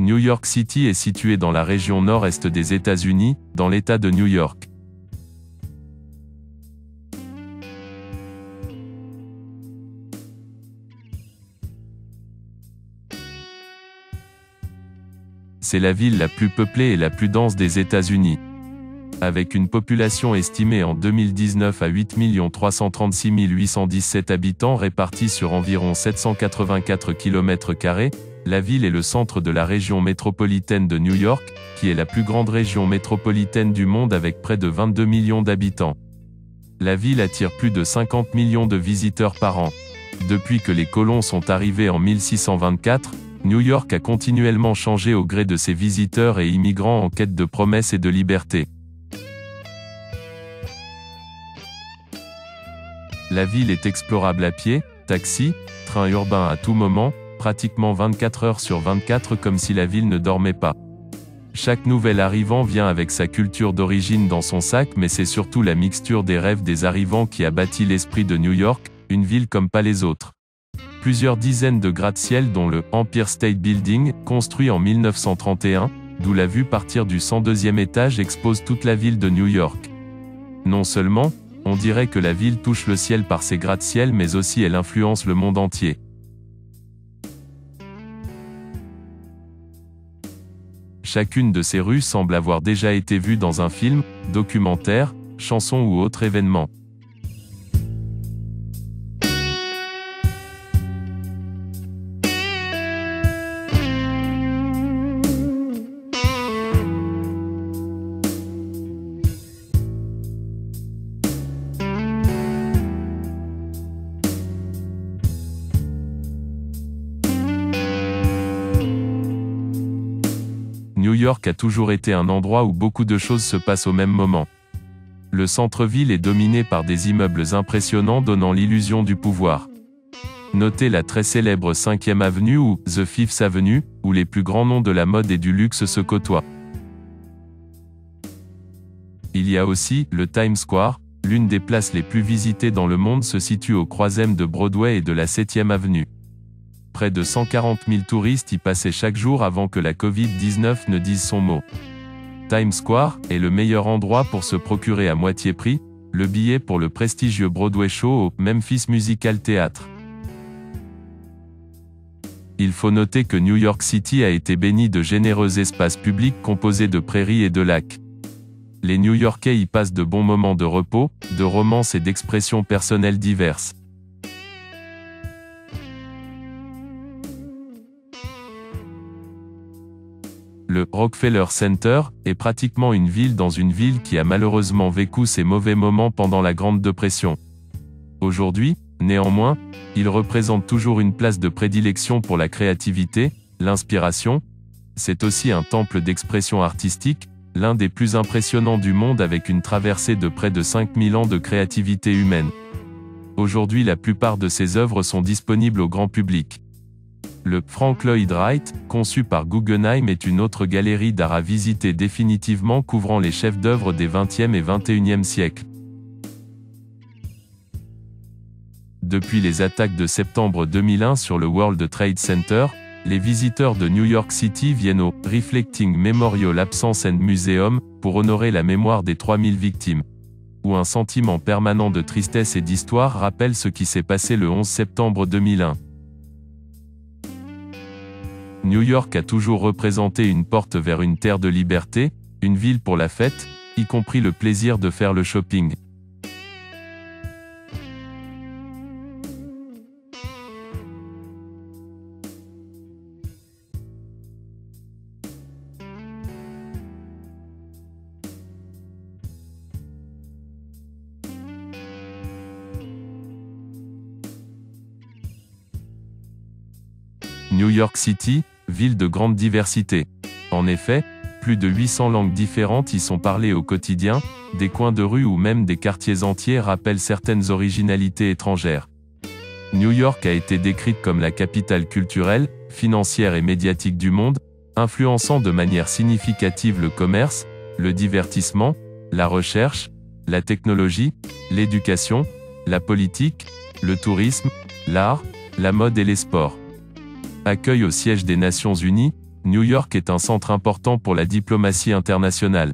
New York City est située dans la région nord-est des États-Unis, dans l'État de New York. C'est la ville la plus peuplée et la plus dense des États-Unis. Avec une population estimée en 2019 à 8 336 817 habitants répartis sur environ 784 km², la ville est le centre de la région métropolitaine de New York, qui est la plus grande région métropolitaine du monde avec près de 22 millions d'habitants. La ville attire plus de 50 millions de visiteurs par an. Depuis que les colons sont arrivés en 1624, New York a continuellement changé au gré de ses visiteurs et immigrants en quête de promesses et de liberté. La ville est explorable à pied, taxi, train urbain à tout moment, pratiquement 24 heures sur 24 comme si la ville ne dormait pas. Chaque nouvel arrivant vient avec sa culture d'origine dans son sac, mais c'est surtout la mixture des rêves des arrivants qui a bâti l'esprit de New York, une ville comme pas les autres. Plusieurs dizaines de gratte-ciel dont le Empire State Building, construit en 1931, d'où la vue partir du 102e étage expose toute la ville de New York. Non seulement, on dirait que la ville touche le ciel par ses gratte-ciel, mais aussi elle influence le monde entier. Chacune de ces rues semble avoir déjà été vue dans un film, documentaire, chanson ou autre événement. New York a toujours été un endroit où beaucoup de choses se passent au même moment. Le centre-ville est dominé par des immeubles impressionnants donnant l'illusion du pouvoir. Notez la très célèbre 5e avenue ou The Fifth Avenue, où les plus grands noms de la mode et du luxe se côtoient. Il y a aussi le Times Square, l'une des places les plus visitées dans le monde se situe au croisème de Broadway et de la 7e avenue. Près de 140 000 touristes y passaient chaque jour avant que la Covid-19 ne dise son mot. Times Square est le meilleur endroit pour se procurer à moitié prix le billet pour le prestigieux Broadway Show au Memphis Musical Theatre. Il faut noter que New York City a été bénie de généreux espaces publics composés de prairies et de lacs. Les New-Yorkais y passent de bons moments de repos, de romances et d'expressions personnelles diverses. Le Rockefeller Center est pratiquement une ville dans une ville qui a malheureusement vécu ses mauvais moments pendant la Grande Dépression. Aujourd'hui, néanmoins, il représente toujours une place de prédilection pour la créativité, l'inspiration. C'est aussi un temple d'expression artistique, l'un des plus impressionnants du monde avec une traversée de près de 5000 ans de créativité humaine. Aujourd'hui, la plupart de ses œuvres sont disponibles au grand public. Le Frank Lloyd Wright, conçu par Guggenheim, est une autre galerie d'art à visiter définitivement couvrant les chefs-d'œuvre des XXe et XXIe siècles. Depuis les attaques de septembre 2001 sur le World Trade Center, les visiteurs de New York City viennent au Reflecting Memorial Absence and Museum pour honorer la mémoire des 3000 victimes. Où un sentiment permanent de tristesse et d'histoire rappelle ce qui s'est passé le 11 septembre 2001. New York a toujours représenté une porte vers une terre de liberté, une ville pour la fête, y compris le plaisir de faire le shopping. New York City, ville de grande diversité. En effet, plus de 800 langues différentes y sont parlées au quotidien, des coins de rue ou même des quartiers entiers rappellent certaines originalités étrangères. New York a été décrite comme la capitale culturelle, financière et médiatique du monde, influençant de manière significative le commerce, le divertissement, la recherche, la technologie, l'éducation, la politique, le tourisme, l'art, la mode et les sports. Accueille au siège des Nations Unies, New York est un centre important pour la diplomatie internationale.